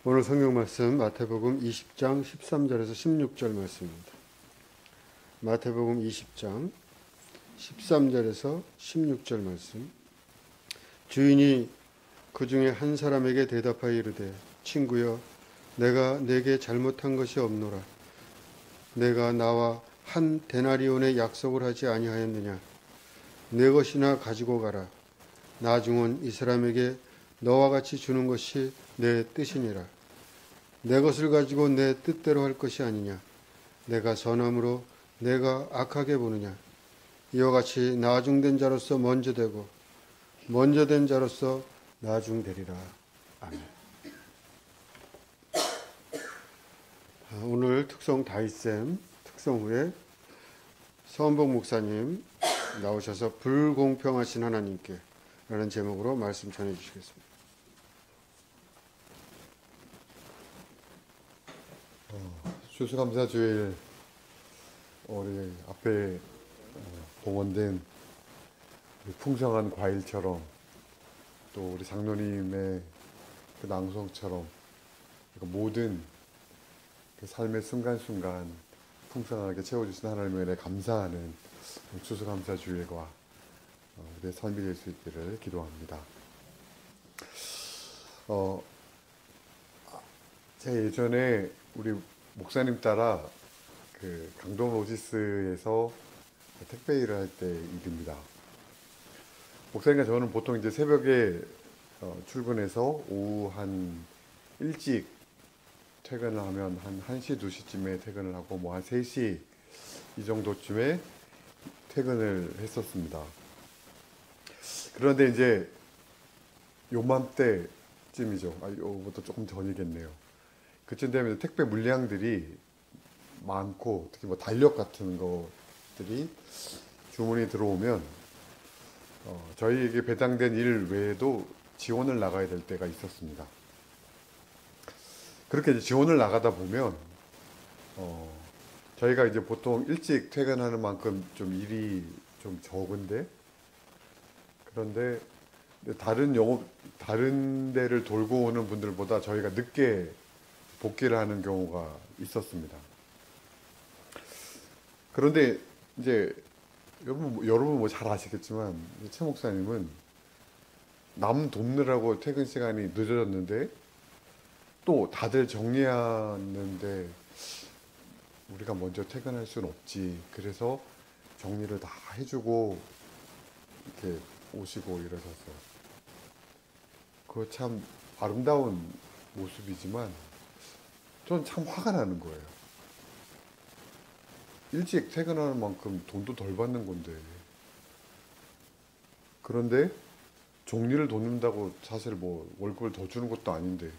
오늘 성경 말씀 마태복음 20장 13절에서 16절 말씀입니다. 마태복음 20장 13절에서 16절 말씀. 주인이 그 중에 한 사람에게 대답하여 이르되 친구여 내가 내게 잘못한 것이 없노라. 내가 나와 한 데나리온의 약속을 하지 아니하였느냐. 내 것이나 가지고 가라. 나중은 이 사람에게 너와 같이 주는 것이 내 뜻이니라. 내 것을 가지고 내 뜻대로 할 것이 아니냐. 내가 선함으로 내가 악하게 보느냐. 이와 같이 나중된 자로서 먼저 되고 먼저 된 자로서 나중되리라. 아멘. 오늘 특성 다윗샘 특성 후에 서원복 목사님 나오셔서 불공평하신 하나님께 라는 제목으로 말씀 전해 주시겠습니다. 추수감사주일 우리 앞에 봉헌된 풍성한 과일처럼 또 우리 장로님의 그 낭송처럼 모든 그 삶의 순간순간 풍성하게 채워주신 하나님의 은혜에 감사하는 추수감사주일과 우리의 삶이 될 수 있기를 기도합니다. 제가 예전에 우리 목사님 따라 그 강동 로지스에서 택배 일을 할 때 일입니다. 목사님과 저는 보통 이제 새벽에 출근해서 오후 한 일찍 퇴근을 하면 한 1시, 2시쯤에 퇴근을 하고 뭐 한 3시 이 정도쯤에 퇴근을 했었습니다. 그런데 이제 요맘때쯤이죠. 요것도 조금 전이겠네요. 그쯤 되면 택배 물량들이 많고 특히 뭐 달력 같은 것들이 주문이 들어오면 저희에게 배당된 일 외에도 지원을 나가야 될 때가 있었습니다. 그렇게 이제 지원을 나가다 보면 저희가 이제 보통 일찍 퇴근하는 만큼 좀 일이 좀 적은데 그런데 다른 데를 돌고 오는 분들보다 저희가 늦게 복귀를 하는 경우가 있었습니다. 그런데 이제 여러분 뭐 잘 아시겠지만 최 목사님은 남 돕느라고 퇴근 시간이 늦어졌는데 또 다들 정리하는데 우리가 먼저 퇴근할 수는 없지. 그래서 정리를 다 해주고 이렇게 오시고 이러셔서 그거 참 아름다운 모습이지만 전 참 화가 나는 거예요. 일찍 퇴근하는 만큼 돈도 덜 받는 건데 그런데 정리를 돕는다고 사실 뭐 월급을 더 주는 것도 아닌데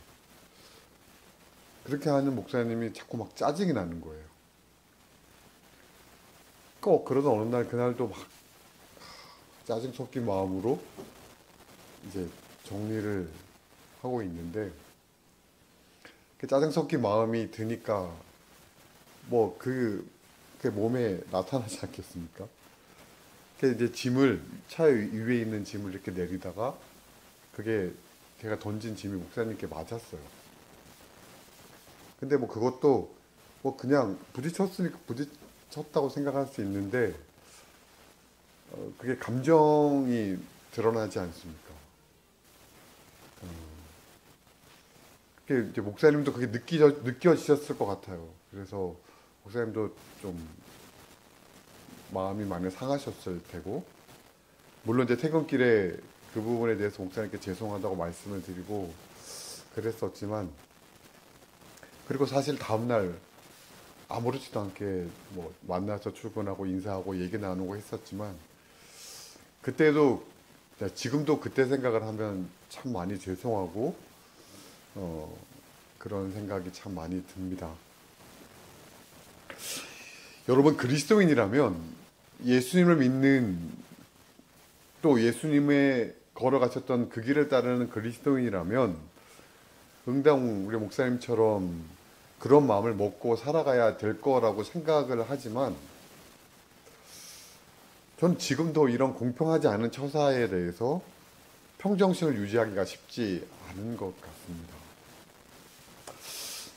그렇게 하는 목사님이 자꾸 막 짜증이 나는 거예요. 꼭 그러던 어느 날 그날도 막 짜증 섞인 마음으로 이제 정리를 하고 있는데 짜증 섞인 마음이 드니까 뭐 그게 몸에 나타나지 않겠습니까? 이제 짐을 차 위에 있는 짐을 이렇게 내리다가 그게 제가 던진 짐이 목사님께 맞았어요. 근데 뭐 그것도 뭐 그냥 부딪혔으니까 부딪혔다고 생각할 수 있는데 그게 감정이 드러나지 않습니까? 이제 목사님도 그게 느껴지셨을 것 같아요. 그래서 목사님도 좀 마음이 많이 상하셨을 테고, 물론 이제 퇴근길에 그 부분에 대해서 목사님께 죄송하다고 말씀을 드리고 그랬었지만, 그리고 사실 다음날 아무렇지도 않게 뭐 만나서 출근하고 인사하고 얘기 나누고 했었지만, 그때도 지금도 그때 생각을 하면 참 많이 죄송하고 그런 생각이 참 많이 듭니다. 여러분, 그리스도인이라면 예수님을 믿는 또 예수님의 걸어가셨던 그 길을 따르는 그리스도인이라면 응당 우리 목사님처럼 그런 마음을 먹고 살아가야 될 거라고 생각을 하지만 전 지금도 이런 공평하지 않은 처사에 대해서 평정심을 유지하기가 쉽지 않은 것 같습니다.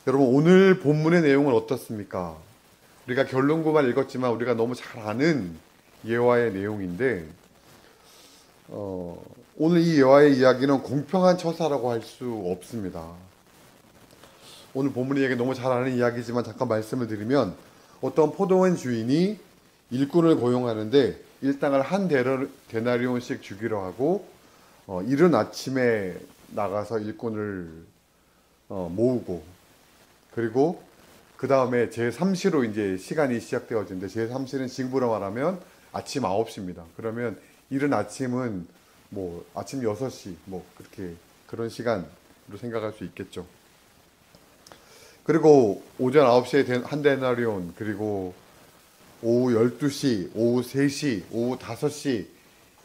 여러분 오늘 본문의 내용은 어떻습니까? 우리가 결론구만 읽었지만 우리가 너무 잘 아는 예화의 내용인데 오늘 이 예화의 이야기는 공평한 처사라고 할 수 없습니다. 오늘 본문의 이야기 너무 잘 아는 이야기지만 잠깐 말씀을 드리면 어떤 포도원 주인이 일꾼을 고용하는데 일당을 한 데나리온씩 주기로 하고 이른 아침에 나가서 일꾼을 모으고 그리고 그 다음에 제3시로 이제 시간이 시작되어지는데 제3시는 지금으로 말하면 아침 9시입니다. 그러면 이른 아침은 뭐 아침 6시 뭐 그렇게 그런 시간으로 생각할 수 있겠죠. 그리고 오전 9시에 한 데나리온, 그리고 오후 12시, 오후 3시, 오후 5시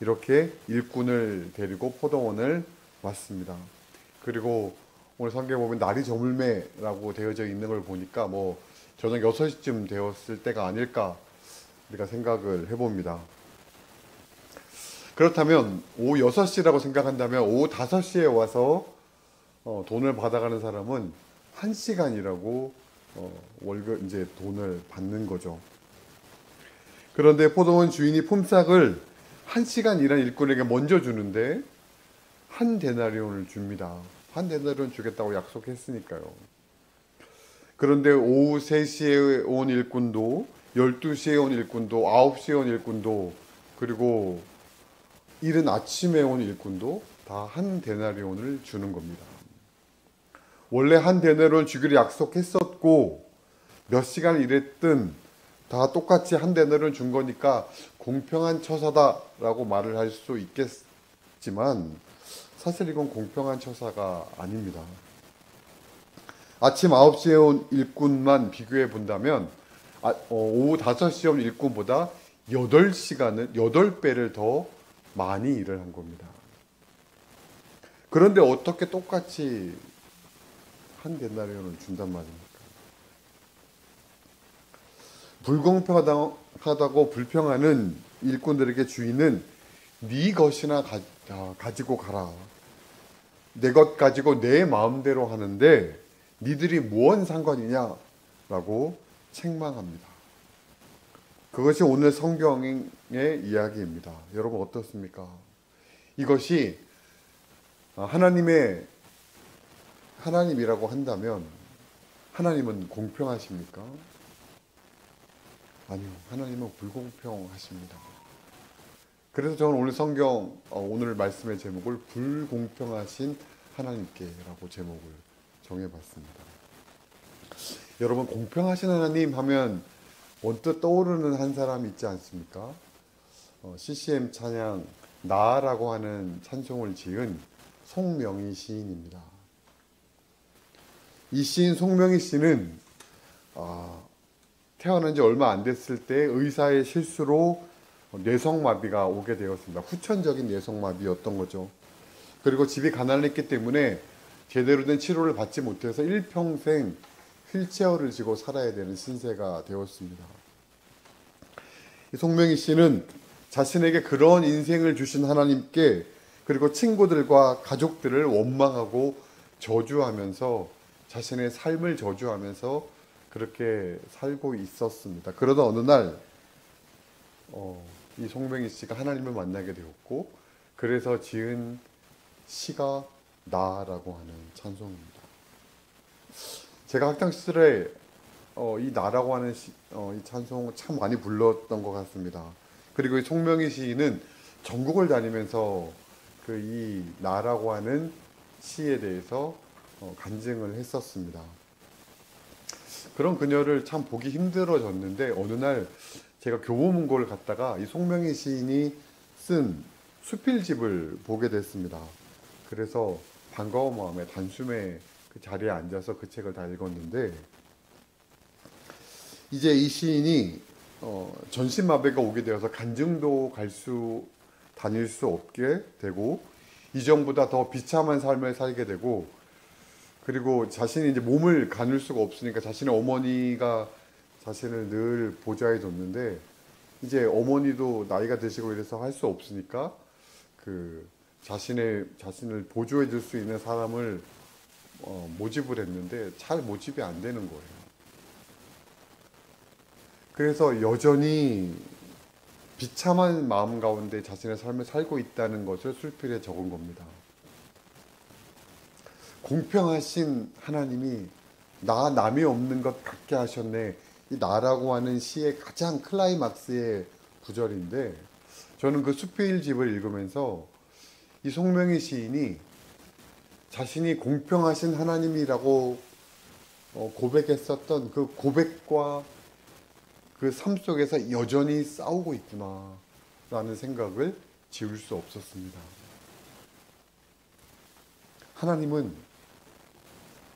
이렇게 일꾼을 데리고 포도원을 왔습니다. 그리고 오늘 성경에 보면 날이 저물매라고 되어져 있는 걸 보니까 뭐 저녁 6시쯤 되었을 때가 아닐까 우리가 생각을 해봅니다. 그렇다면 오후 6시라고 생각한다면 오후 5시에 와서 돈을 받아가는 사람은 1시간이라고 월급 이제 돈을 받는 거죠. 그런데 포도원 주인이 품삯을 1시간 일한 일꾼에게 먼저 주는데 한 데나리온을 줍니다. 한 데나리온 주겠다고 약속했으니까요. 그런데 오후 3시에 온 일꾼도 12시에 온 일꾼도 9시에 온 일꾼도 그리고 이른 아침에 온 일꾼도 다 한 데나리온을 주는 겁니다. 원래 한 데나리온 주기로 약속했었고 몇 시간 일했든 다 똑같이 한 데나리온 준 거니까 공평한 처사다라고 말을 할 수 있겠지만 사실 이건 공평한 처사가 아닙니다. 아침 9시에 온 일꾼만 비교해 본다면 오후 5시에 온 일꾼보다 8배를 더 많이 일을 한 겁니다. 그런데 어떻게 똑같이 한 데나리온을 준단 말입니까? 불공평하다고 불평하는 일꾼들에게 주인은 네 것이나 가지고 가라. 내 것 가지고 내 마음대로 하는데 니들이 무슨 상관이냐라고 책망합니다. 그것이 오늘 성경의 이야기입니다. 여러분 어떻습니까? 이것이 하나님이라고 한다면 하나님은 공평하십니까? 아니요. 하나님은 불공평하십니다. 그래서 저는 오늘 성경 오늘 말씀의 제목을 불공평하신 하나님께라고 제목을 정해봤습니다. 여러분 공평하신 하나님 하면 언뜻 떠오르는 한 사람 있지 않습니까? CCM 찬양 나라고 하는 찬송을 지은 송명희 시인입니다. 이 시인 송명희 씨는 태어난 지 얼마 안 됐을 때 의사의 실수로 뇌성마비가 오게 되었습니다. 후천적인 뇌성마비였던 거죠. 그리고 집이 가난했기 때문에 제대로 된 치료를 받지 못해서 일평생 휠체어를 지고 살아야 되는 신세가 되었습니다. 송명희 씨는 자신에게 그런 인생을 주신 하나님께 그리고 친구들과 가족들을 원망하고 저주하면서 자신의 삶을 저주하면서 그렇게 살고 있었습니다. 그러다 어느 날 이 송명희 씨가 하나님을 만나게 되었고 그래서 지은 시가 나라고 하는 찬송입니다. 제가 학창 시절에 이 나라고 하는 이 찬송을 참 많이 불렀던 것 같습니다. 그리고 이 송명희 시인은 전국을 다니면서 그 이 나라고 하는 시에 대해서 간증을 했었습니다. 그런 그녀를 참 보기 힘들어졌는데 어느 날 제가 교보문고를 갔다가 이 송명희 시인이 쓴 수필집을 보게 됐습니다. 그래서 반가운 마음에 단숨에 그 자리에 앉아서 그 책을 다 읽었는데 이제 이 시인이 전신마비가 오게 되어서 간증도 다닐 수 없게 되고 이전보다 더 비참한 삶을 살게 되고 그리고 자신이 이제 몸을 가눌 수가 없으니까 자신의 어머니가 자신을 늘 보좌해 줬는데 이제 어머니도 나이가 드시고 이래서 할 수 없으니까 그 자신을 보조해 줄 수 있는 사람을 모집을 했는데 잘 모집이 안 되는 거예요. 그래서 여전히 비참한 마음 가운데 자신의 삶을 살고 있다는 것을 술필에 적은 겁니다. 공평하신 하나님이 나 남이 없는 것 같게 하셨네. 이 나라고 하는 시의 가장 클라이막스의 구절인데, 저는 그 수필집을 읽으면서 이 송명희 시인이 자신이 공평하신 하나님이라고 고백했었던 그 고백과 그 삶 속에서 여전히 싸우고 있구나 라는 생각을 지울 수 없었습니다. 하나님은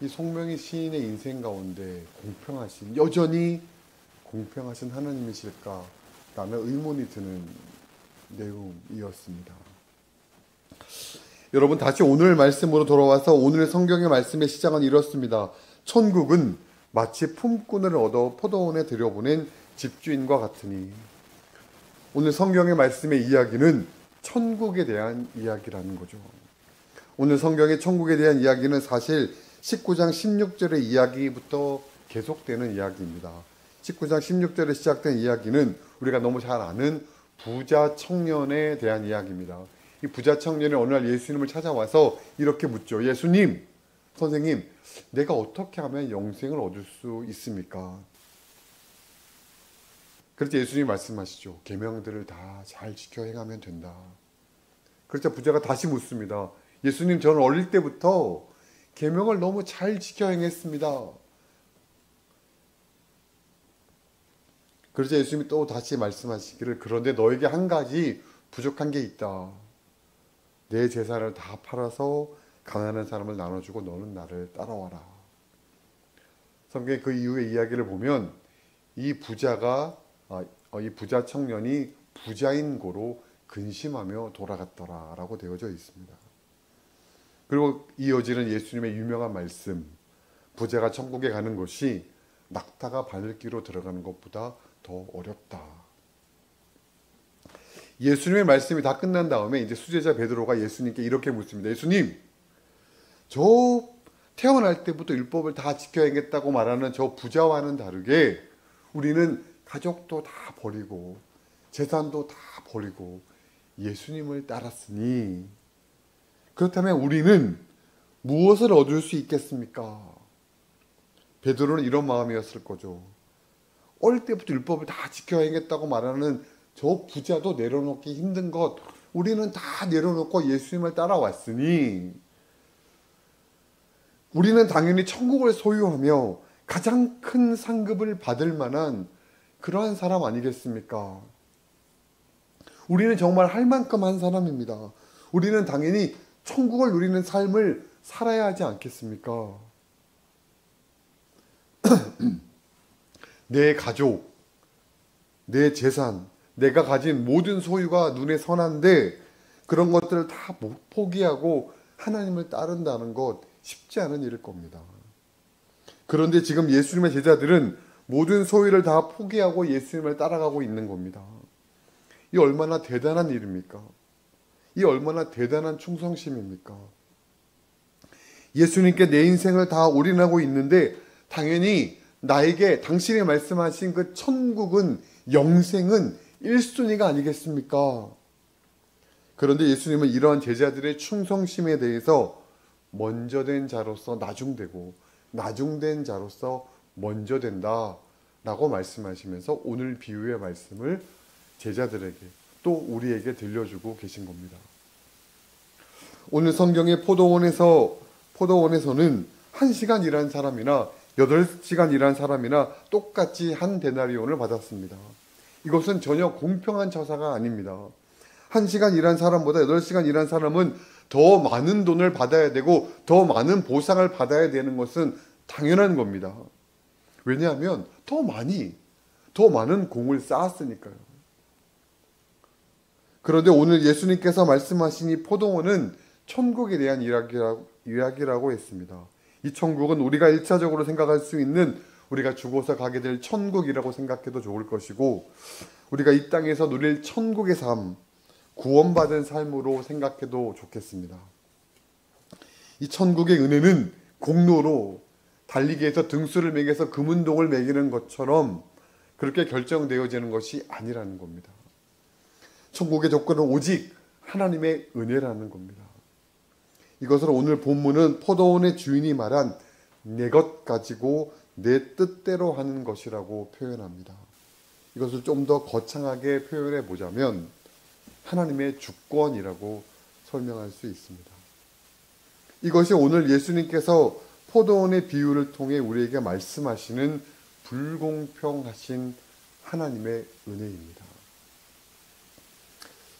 이 송명희 시인의 인생 가운데 여전히 공평하신 하나님이실까 라는 의문이 드는 내용이었습니다. 여러분, 다시 오늘 말씀으로 돌아와서 오늘 성경의 말씀의 시작은 이렇습니다. 천국은 마치 품꾼을 얻어 포도원에 들여보낸 집주인과 같으니. 오늘 성경의 말씀의 이야기는 천국에 대한 이야기라는 거죠. 오늘 성경의 천국에 대한 이야기는 사실 19장 16절의 이야기부터 계속되는 이야기입니다. 19장 16절에 시작된 이야기는 우리가 너무 잘 아는 부자 청년에 대한 이야기입니다. 이 부자 청년이 어느 날 예수님을 찾아와서 이렇게 묻죠. 예수님, 선생님, 내가 어떻게 하면 영생을 얻을 수 있습니까? 그래서 예수님이 말씀하시죠. 계명들을 다 잘 지켜 행하면 된다. 그래서 부자가 다시 묻습니다. 예수님, 저는 어릴 때부터 계명을 너무 잘 지켜 행했습니다. 그래서 예수님이 또 다시 말씀하시기를, 그런데 너에게 한 가지 부족한 게 있다. 내 재산을 다 팔아서 가난한 사람을 나눠주고 너는 나를 따라와라. 성경의 그 이후의 이야기를 보면 이 부자 청년이 부자인 고로 근심하며 돌아갔더라라고 되어져 있습니다. 그리고 이어지는 예수님의 유명한 말씀, 부자가 천국에 가는 것이 낙타가 바늘기로 들어가는 것보다 더 어렵다. 예수님의 말씀이 다 끝난 다음에 이제 수제자 베드로가 예수님께 이렇게 묻습니다. 예수님, 저 태어날 때부터 율법을 다 지켜 행했다고 말하는 저 부자와는 다르게 우리는 가족도 다 버리고 재산도 다 버리고 예수님을 따랐으니 그렇다면 우리는 무엇을 얻을 수 있겠습니까? 베드로는 이런 마음이었을 거죠. 어릴 때부터 율법을 다 지켜 행했다고 말하는 저 부자도 내려놓기 힘든 것, 우리는 다 내려놓고 예수님을 따라왔으니 우리는 당연히 천국을 소유하며 가장 큰 상급을 받을 만한 그러한 사람 아니겠습니까? 우리는 정말 할 만큼 한 사람입니다. 우리는 당연히 천국을 누리는 삶을 살아야 하지 않겠습니까? 내 가족, 내 재산, 내가 가진 모든 소유가 눈에 선한데 그런 것들을 다 포기하고 하나님을 따른다는 것 쉽지 않은 일일 겁니다. 그런데 지금 예수님의 제자들은 모든 소유를 다 포기하고 예수님을 따라가고 있는 겁니다. 이 얼마나 대단한 일입니까? 이 얼마나 대단한 충성심입니까? 예수님께 내 인생을 다 올인하고 있는데 당연히 나에게 당신이 말씀하신 그 천국은, 영생은 1순위가 아니겠습니까? 그런데 예수님은 이러한 제자들의 충성심에 대해서 먼저 된 자로서 나중되고 나중된 자로서 먼저 된다 라고 말씀하시면서 오늘 비유의 말씀을 제자들에게 또 우리에게 들려주고 계신 겁니다. 오늘 성경의 포도원에서는 1시간 일한 사람이나 8시간 일한 사람이나 똑같이 한 데나리온을 받았습니다. 이것은 전혀 공평한 처사가 아닙니다. 1시간 일한 사람보다 8시간 일한 사람은 더 많은 돈을 받아야 되고 더 많은 보상을 받아야 되는 것은 당연한 겁니다. 왜냐하면 더 많은 공을 쌓았으니까요. 그런데 오늘 예수님께서 말씀하신 이 포도원은 천국에 대한 이야기라고 했습니다. 이 천국은 우리가 1차적으로 생각할 수 있는 우리가 죽어서 가게 될 천국이라고 생각해도 좋을 것이고 우리가 이 땅에서 누릴 천국의 삶, 구원받은 삶으로 생각해도 좋겠습니다. 이 천국의 은혜는 공로로 달리기 위해서 등수를 매겨서 금운동을 매기는 것처럼 그렇게 결정되어지는 것이 아니라는 겁니다. 천국의 조건은 오직 하나님의 은혜라는 겁니다. 이것을 오늘 본문은 포도원의 주인이 말한 내 것 가지고 내 뜻대로 하는 것이라고 표현합니다. 이것을 좀 더 거창하게 표현해 보자면 하나님의 주권이라고 설명할 수 있습니다. 이것이 오늘 예수님께서 포도원의 비유를 통해 우리에게 말씀하시는 불공평하신 하나님의 은혜입니다.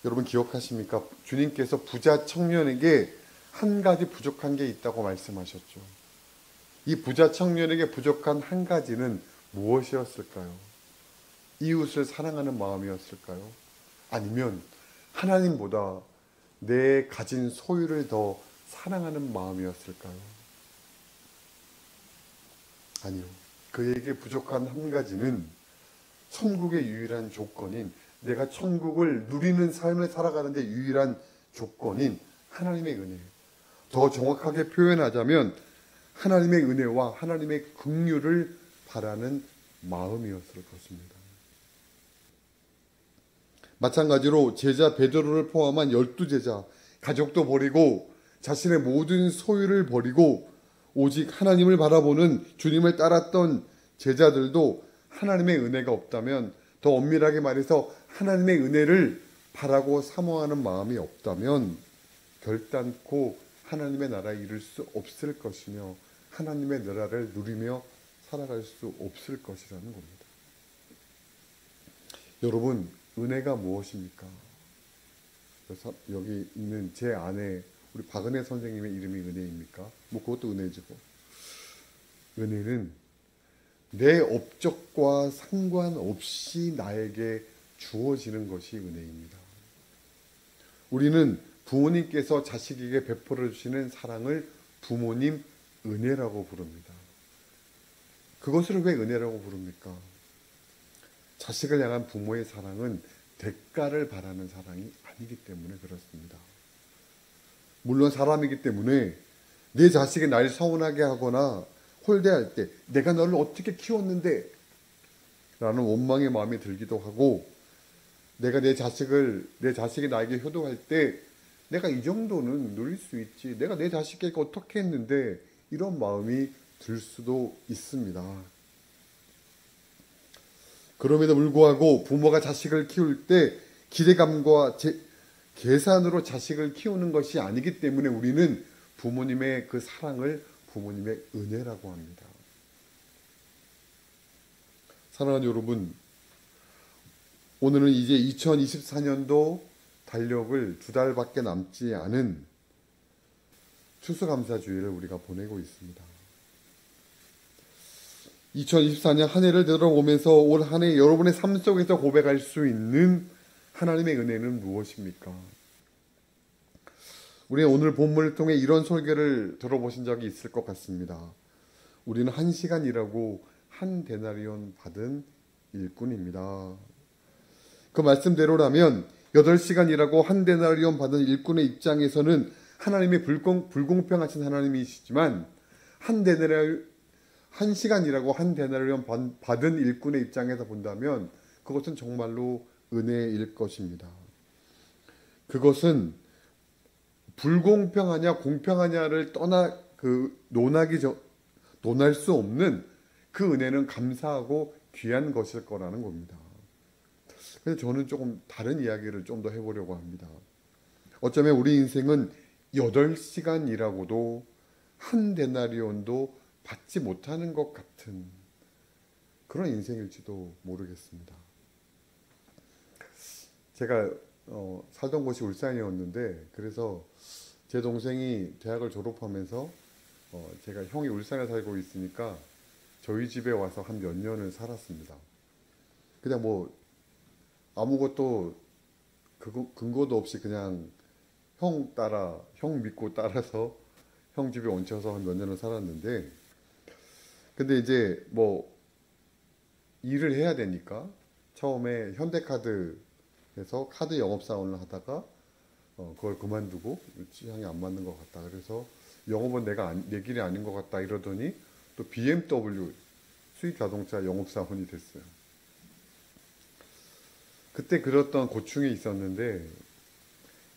여러분 기억하십니까? 주님께서 부자 청년에게 한 가지 부족한 게 있다고 말씀하셨죠. 이 부자 청년에게 부족한 한 가지는 무엇이었을까요? 이웃을 사랑하는 마음이었을까요? 아니면 하나님보다 내 가진 소유를 더 사랑하는 마음이었을까요? 아니요. 그에게 부족한 한 가지는 천국의 유일한 조건인, 내가 천국을 누리는 삶을 살아가는데 유일한 조건인 하나님의 은혜. 더 정확하게 표현하자면 하나님의 은혜와 하나님의 긍휼을 바라는 마음이었을 것입니다. 마찬가지로 제자 베드로를 포함한 12제자, 가족도 버리고 자신의 모든 소유를 버리고 오직 하나님을 바라보는 주님을 따랐던 제자들도 하나님의 은혜가 없다면, 더 엄밀하게 말해서 하나님의 은혜를 바라고 사모하는 마음이 없다면 결단코 하나님의 나라에 이를 수 없을 것이며 하나님의 나라를 누리며 살아갈 수 없을 것이라는 겁니다. 여러분, 은혜가 무엇입니까? 여기 있는 제 아내 우리 박은혜 선생님의 이름이 은혜입니까? 뭐 그것도 은혜죠. 은혜는 내 업적과 상관없이 나에게 주어지는 것이 은혜입니다. 우리는 부모님께서 자식에게 베풀어 주시는 사랑을 부모님 은혜라고 부릅니다. 그것을 왜 은혜라고 부릅니까? 자식을 향한 부모의 사랑은 대가를 바라는 사랑이 아니기 때문에 그렇습니다. 물론 사람이기 때문에 내 자식이 날 서운하게 하거나 홀대할 때 내가 너를 어떻게 키웠는데 라는 원망의 마음이 들기도 하고, 내가 내 자식이 나에게 효도할 때 내가 이 정도는 누릴 수 있지, 내가 내 자식에게 어떻게 했는데, 이런 마음이 들 수도 있습니다. 그럼에도 불구하고 부모가 자식을 키울 때 기대감과 계산으로 자식을 키우는 것이 아니기 때문에 우리는 부모님의 그 사랑을 부모님의 은혜라고 합니다. 사랑하는 여러분, 오늘은 이제 2024년도 달력을 2달밖에 남지 않은 추수감사주의를 우리가 보내고 있습니다. 2024년 한 해를 되돌아보면서 올 한 해 여러분의 삶 속에서 고백할 수 있는 하나님의 은혜는 무엇입니까? 우리는 오늘 본문을 통해 이런 설교를 들어보신 적이 있을 것 같습니다. 우리는 1시간 일하고 한 데나리온 받은 일꾼입니다. 그 말씀대로라면 8시간 일하고 한 데나리온 받은 일꾼의 입장에서는 하나님의 불공평하신 하나님이시지만 1시간 일하고 한 데나리온 받은 일꾼의 입장에서 본다면 그것은 정말로 은혜일 것입니다. 그것은 불공평하냐 공평하냐를 논할 수 없는 그 은혜는 감사하고 귀한 것일 거라는 겁니다. 그래서 저는 조금 다른 이야기를 좀 더 해보려고 합니다. 어쩌면 우리 인생은 8시간 일하고도 한 데나리온도 받지 못하는 것 같은 그런 인생일지도 모르겠습니다. 제가 살던 곳이 울산이었는데, 그래서 제 동생이 대학을 졸업하면서 제가 형이 울산에 살고 있으니까 저희 집에 와서 한 몇 년을 살았습니다. 그냥 뭐 아무것도 근거도 없이 그냥 형 믿고 따라서 형 집에 얹혀서 한 몇 년을 살았는데, 근데 이제 뭐 일을 해야 되니까 처음에 현대카드에서 카드 영업사원을 하다가 그걸 그만두고 취향이 안 맞는 것 같다. 그래서 영업은 내 길이 아닌 것 같다 이러더니 또 BMW 수입 자동차 영업사원이 됐어요. 그때 그랬던 고충이 있었는데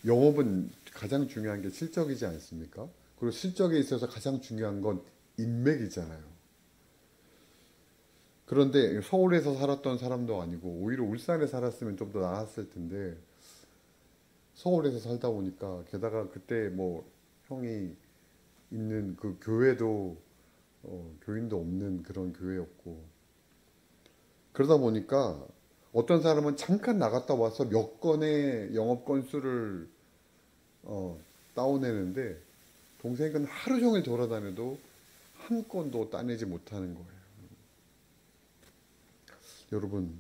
영업은 가장 중요한 게 실적이지 않습니까? 그리고 실적에 있어서 가장 중요한 건 인맥이잖아요. 그런데 서울에서 살았던 사람도 아니고 오히려 울산에 살았으면 좀 더 나았을 텐데 서울에서 살다 보니까 게다가 그때 뭐 형이 있는 그 교회도 교인도 없는 그런 교회였고 그러다 보니까 어떤 사람은 잠깐 나갔다 와서 몇 건의 영업 건수를 따오내는데 동생은 하루 종일 돌아다녀도 한 건도 따내지 못하는 거예요. 여러분,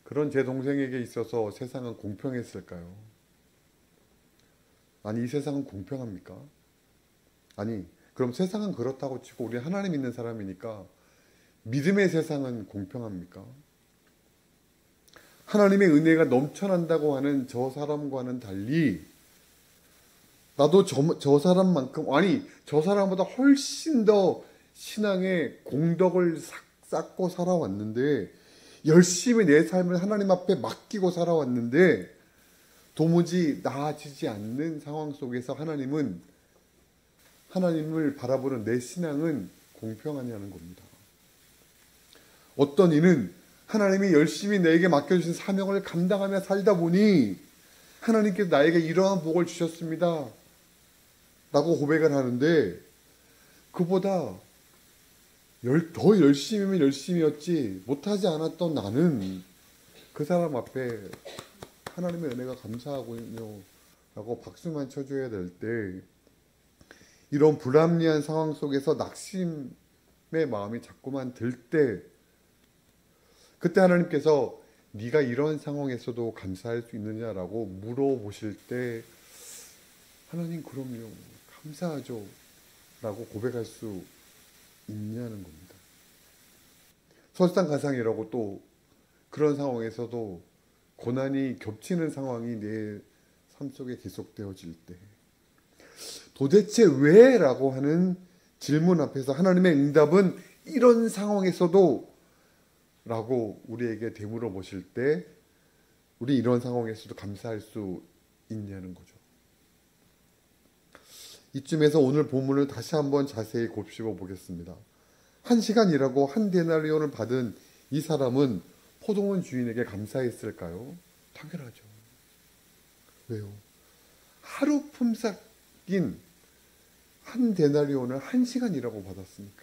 그런 제 동생에게 있어서 세상은 공평했을까요? 아니, 이 세상은 공평합니까? 아니, 그럼 세상은 그렇다고 치고 우리 하나님 믿는 사람이니까 믿음의 세상은 공평합니까? 하나님의 은혜가 넘쳐난다고 하는 저 사람과는 달리 나도 저 사람만큼 아니 저 사람보다 훨씬 더 신앙의 공덕을 쌓고 살아왔는데 열심히 내 삶을 하나님 앞에 맡기고 살아왔는데 도무지 나아지지 않는 상황 속에서 하나님을 바라보는 내 신앙은 공평하냐는 겁니다. 어떤 이는 하나님이 열심히 내게 맡겨주신 사명을 감당하며 살다 보니 하나님께서 나에게 이러한 복을 주셨습니다 라고 고백을 하는데 그보다 더 열심히면 열심히였지 못하지 않았던 나는 그 사람 앞에 하나님의 은혜가 감사하군요 라고 박수만 쳐줘야 될 때 이런 불합리한 상황 속에서 낙심의 마음이 자꾸만 들 때 그때 하나님께서 네가 이런 상황에서도 감사할 수 있느냐라고 물어보실 때 하나님 그럼요 감사하죠 라고 고백할 수 있냐는 겁니다. 설상가상이라고 또 그런 상황에서도 고난이 겹치는 상황이 내 삶 속에 계속되어질 때 도대체 왜? 라고 하는 질문 앞에서 하나님의 응답은 이런 상황에서도 라고 우리에게 되물어 보실 때 우리 이런 상황에서도 감사할 수 있냐는 거죠. 이쯤에서 오늘 본문을 다시 한번 자세히 곱씹어 보겠습니다. 1시간 일하고 1데나리온을 받은 이 사람은 포도원 주인에게 감사했을까요? 당연하죠. 왜요? 하루 품삯인 1데나리온을 1시간 일하고 받았으니까.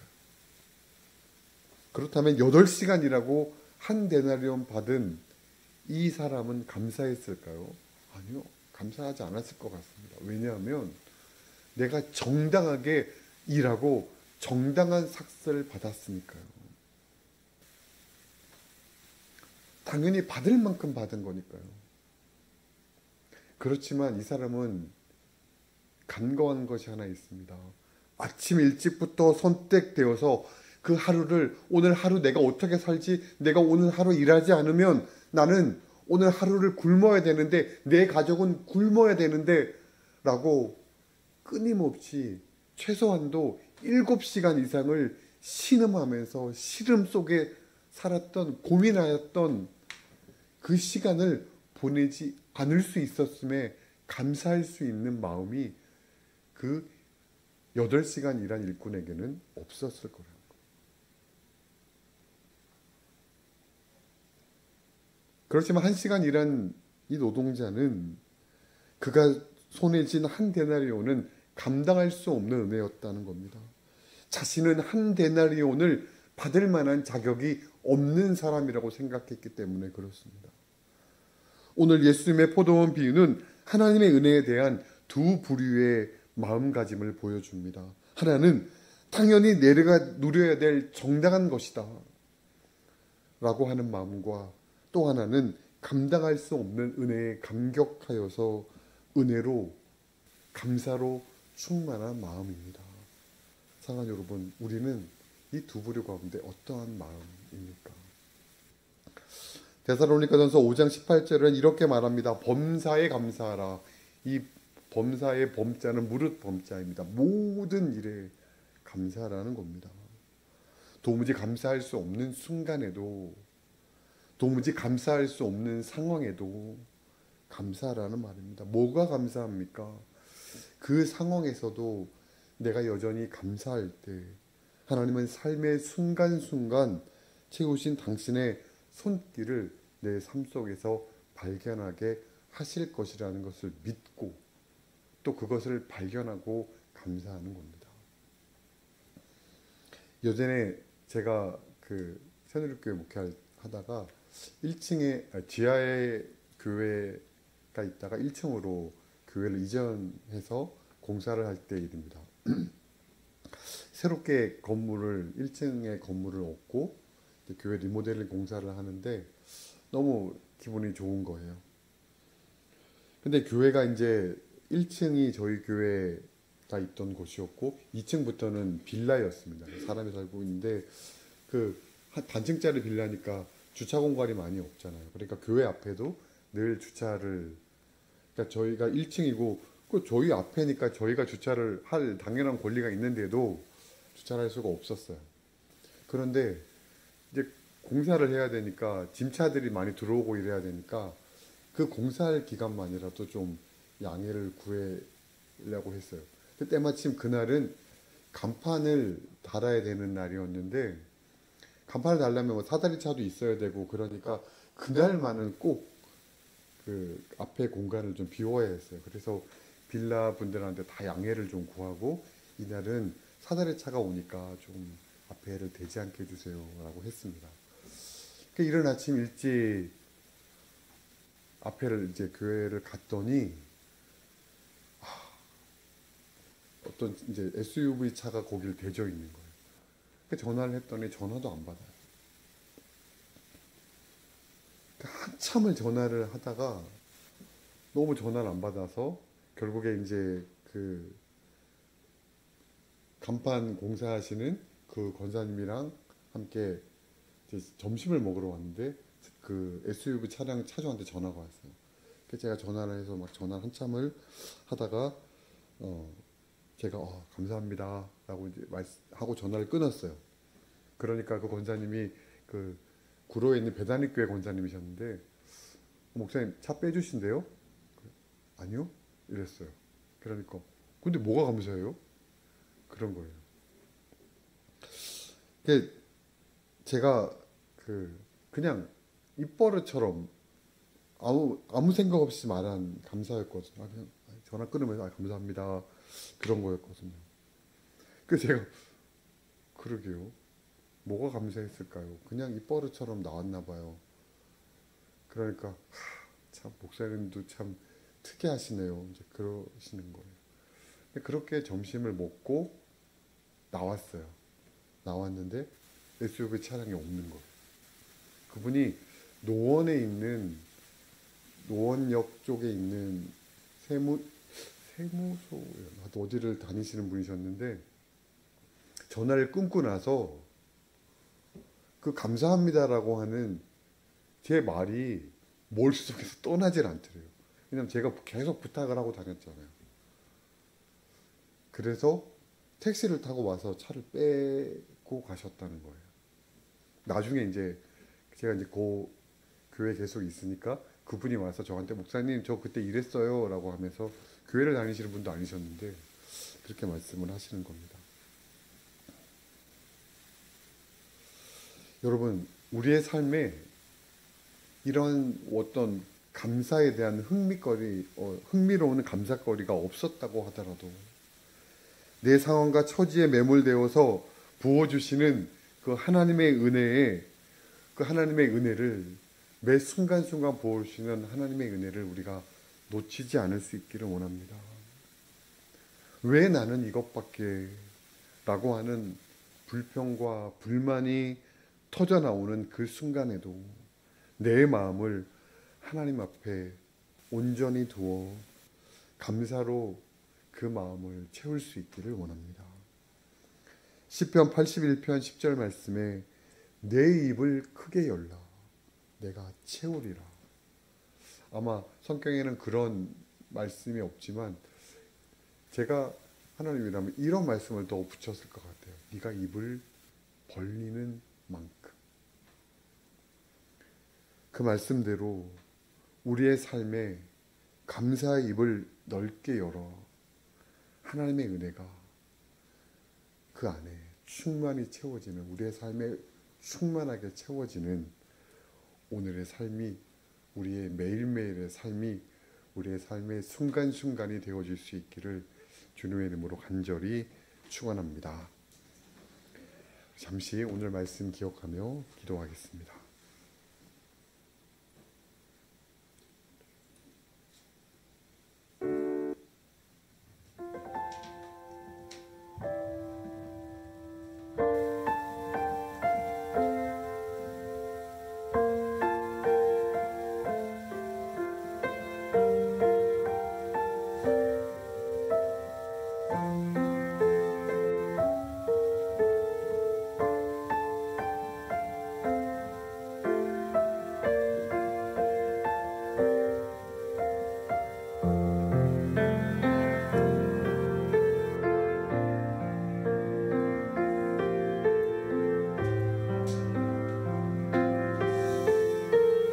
그렇다면 8시간 일하고 1데나리온 받은 이 사람은 감사했을까요? 아니요. 감사하지 않았을 것 같습니다. 왜냐하면 내가 정당하게 일하고 정당한 삭스를 받았으니까요. 당연히 받을 만큼 받은 거니까요. 그렇지만 이 사람은 간과한 것이 하나 있습니다. 아침 일찍부터 선택되어서 그 하루를 오늘 하루 내가 어떻게 살지 내가 오늘 하루 일하지 않으면 나는 오늘 하루를 굶어야 되는데 내 가족은 굶어야 되는데 라고 끊임없이 최소한도 7시간 이상을 신음하면서 시름 속에 살았던 고민하였던 그 시간을 보내지 않을 수 있었음에 감사할 수 있는 마음이 그 8시간 일한 일꾼에게는 없었을 거라는 거예요. 그렇지만 1시간 일한 이 노동자는 그가 손에 쥔 1데나리온은 감당할 수 없는 은혜였다는 겁니다. 자신은 1데나리온을 받을 만한 자격이 없는 사람이라고 생각했기 때문에 그렇습니다. 오늘 예수님의 포도원 비유는 하나님의 은혜에 대한 두 부류의 마음가짐을 보여줍니다. 하나는 당연히 내가 누려야 될 정당한 것이다 라고 하는 마음과 또 하나는 감당할 수 없는 은혜에 감격하여서 은혜로 감사로 충만한 마음입니다. 사랑하는 여러분, 우리는 이 두 부류 가운데 어떠한 마음입니까? 데살로니가전서 5장 18절은 이렇게 말합니다. 범사에 감사하라. 이 범사의 범자는 무릇 범자입니다. 모든 일에 감사라는 겁니다. 도무지 감사할 수 없는 순간에도, 도무지 감사할 수 없는 상황에도 감사라는 말입니다. 뭐가 감사합니까? 그 상황에서도 내가 여전히 감사할 때 하나님은 삶의 순간순간 채우신 당신의 손길을 내 삶 속에서 발견하게 하실 것이라는 것을 믿고 또 그것을 발견하고 감사하는 겁니다. 예전에 제가 그 새누리교회 목회하다가 1층에 지하에 교회가 있다가 1층으로 교회를 이전해서 공사를 할 때 일입니다. 새롭게 건물을 1층에 건물을 얻고 교회 리모델링 공사를 하는데 너무 기분이 좋은 거예요. 근데 교회가 이제 1층이 저희 교회가 있던 곳이었고 2층부터는 빌라였습니다. 사람이 살고 있는데 그 단층짜리 빌라니까 주차 공간이 많이 없잖아요. 그러니까 교회 앞에도 늘 주차를, 그러니까 저희가 1층이고 그 저희 앞에니까 저희가 주차를 할 당연한 권리가 있는데도 주차를 할 수가 없었어요. 그런데 이제 공사를 해야 되니까 짐차들이 많이 들어오고 이래야 되니까 그 공사할 기간만이라도 좀 양해를 구하려고 했어요. 그때 마침 그날은 간판을 달아야 되는 날이었는데 간판을 달려면 뭐 사다리 차도 있어야 되고 그러니까 그날만은 꼭 그 앞에 공간을 좀 비워야 했어요. 그래서 빌라 분들한테 다 양해를 좀 구하고 이날은 사다리 차가 오니까 좀 앞에를 대지 않게 해주세요라고 했습니다. 이른 아침 일찍 앞에를 이제 교회를 갔더니 어떤 이제 SUV 차가 거기를 대져 있는 거예요. 전화를 했더니 전화도 안 받아요. 한참을 전화를 하다가 너무 전화를 안 받아서 결국에 이제 그 간판 공사하시는 그 권사님이랑 함께 이제 점심을 먹으러 왔는데 그 SUV 차량 차주한테 전화가 왔어요. 그래서 제가 전화를 해서 막 전화 한참을 하다가 제가 감사합니다라고 이제 하고 전화를 끊었어요. 그러니까 그 권사님이 그 구로에 있는 배단위 교회 권사님이셨는데 목사님 차 빼주신대요? 아니요? 이랬어요. 그러니까 근데 뭐가 감사해요? 그런 거예요. 제가 그냥 입버릇처럼 아무 생각 없이 말한 감사였거든요. 그냥 전화 끊으면서 감사합니다 그런 거였거든요. 그래서 제가 그러게요. 뭐가 감사했을까요? 그냥 입버릇처럼 나왔나 봐요. 그러니까 참 목사님도 참 특이하시네요. 이제 그러시는 거예요. 그렇게 점심을 먹고 나왔어요. 나왔는데 SUV 차량이 없는 거예요. 그분이 노원에 있는 노원역 쪽에 있는 세무소예요. 어디를 다니시는 분이셨는데 전화를 끊고 나서 그 감사합니다라고 하는 제 말이 머릿속에서 떠나질 않더래요. 왜냐면 제가 계속 부탁을 하고 다녔잖아요. 그래서 택시를 타고 와서 차를 빼고 가셨다는 거예요. 나중에 이제 제가 이제 그 교회 계속 있으니까 그분이 와서 저한테 목사님 저 그때 이랬어요라고 하면서 교회를 다니시는 분도 아니셨는데 그렇게 말씀을 하시는 겁니다. 여러분 우리의 삶에 이런 어떤 감사에 대한 흥미로운 감사거리가 없었다고 하더라도 내 상황과 처지에 매몰되어서 부어주시는 그 하나님의 은혜를 매 순간순간 부어주시는 하나님의 은혜를 우리가 놓치지 않을 수 있기를 원합니다. 왜 나는 이것밖에 라고 하는 불평과 불만이 터져나오는 그 순간에도 내 마음을 하나님 앞에 온전히 두어 감사로 그 마음을 채울 수 있기를 원합니다. 시편 81편 10절 말씀에 내 입을 크게 열라 내가 채우리라. 아마 성경에는 그런 말씀이 없지만 제가 하나님이라면 이런 말씀을 더 붙였을 것 같아요. 네가 입을 벌리는 만큼. 그 말씀대로 우리의 삶에 감사의 입을 넓게 열어 하나님의 은혜가 그 안에 충만히 채워지는, 우리의 삶에 충만하게 채워지는 오늘의 삶이, 우리의 매일매일의 삶이 우리의 삶의 순간순간이 되어질 수 있기를 주님의 이름으로 간절히 축원합니다. 잠시 오늘 말씀 기억하며 기도하겠습니다.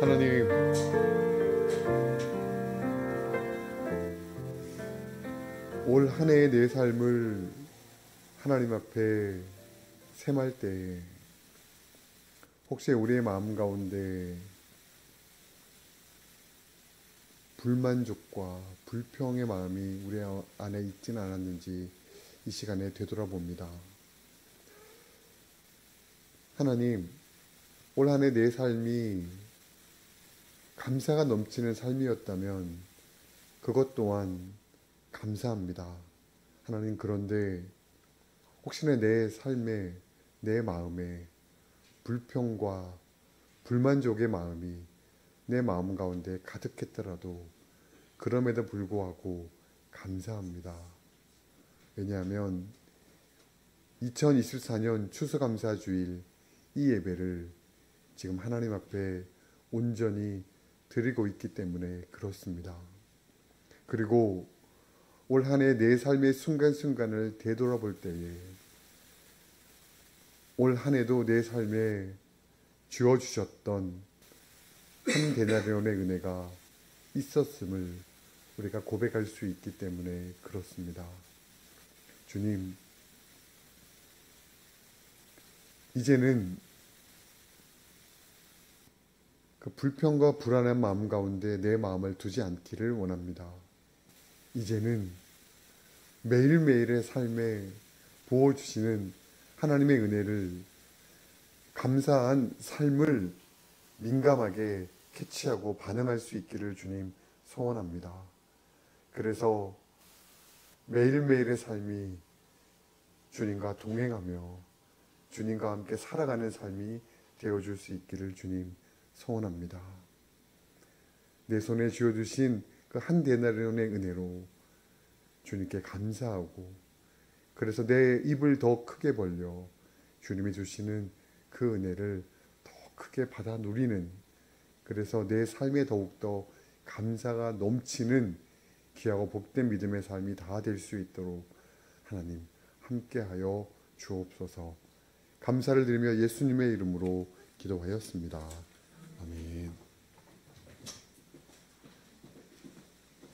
하나님, 올 한 해의 내 삶을 하나님 앞에 sem할 때 혹시 우리의 마음 가운데 불만족과 불평의 마음이 우리 안에 있지는 않았는지 이 시간에 되돌아봅니다. 하나님, 올 한 해 내 삶이 감사가 넘치는 삶이었다면 그것 또한 감사합니다. 하나님, 그런데 혹시나 내 삶에, 내 마음에 불평과 불만족의 마음이 내 마음 가운데 가득했더라도 그럼에도 불구하고 감사합니다. 왜냐하면 2024년 추수감사주일 이 예배를 지금 하나님 앞에 온전히 드리고 있기 때문에 그렇습니다. 그리고 올 한 해 내 삶의 순간순간을 되돌아볼 때에 올 한 해도 내 삶에 주어주셨던 한 데나리온의 은혜가 있었음을 우리가 고백할 수 있기 때문에 그렇습니다. 주님, 이제는 그 불평과 불안한 마음 가운데 내 마음을 두지 않기를 원합니다. 이제는 매일매일의 삶에 부어주시는 하나님의 은혜를, 감사한 삶을 민감하게 캐치하고 반응할 수 있기를 주님 소원합니다. 그래서 매일매일의 삶이 주님과 동행하며 주님과 함께 살아가는 삶이 되어줄 수 있기를 주님 소원합니다. 내 손에 쥐어주신 그 한 데나리온의 은혜로 주님께 감사하고, 그래서 내 입을 더 크게 벌려 주님이 주시는 그 은혜를 더 크게 받아 누리는, 그래서 내 삶에 더욱더 감사가 넘치는 귀하고 복된 믿음의 삶이 다 될 수 있도록 하나님 함께하여 주옵소서. 감사를 드리며 예수님의 이름으로 기도하였습니다.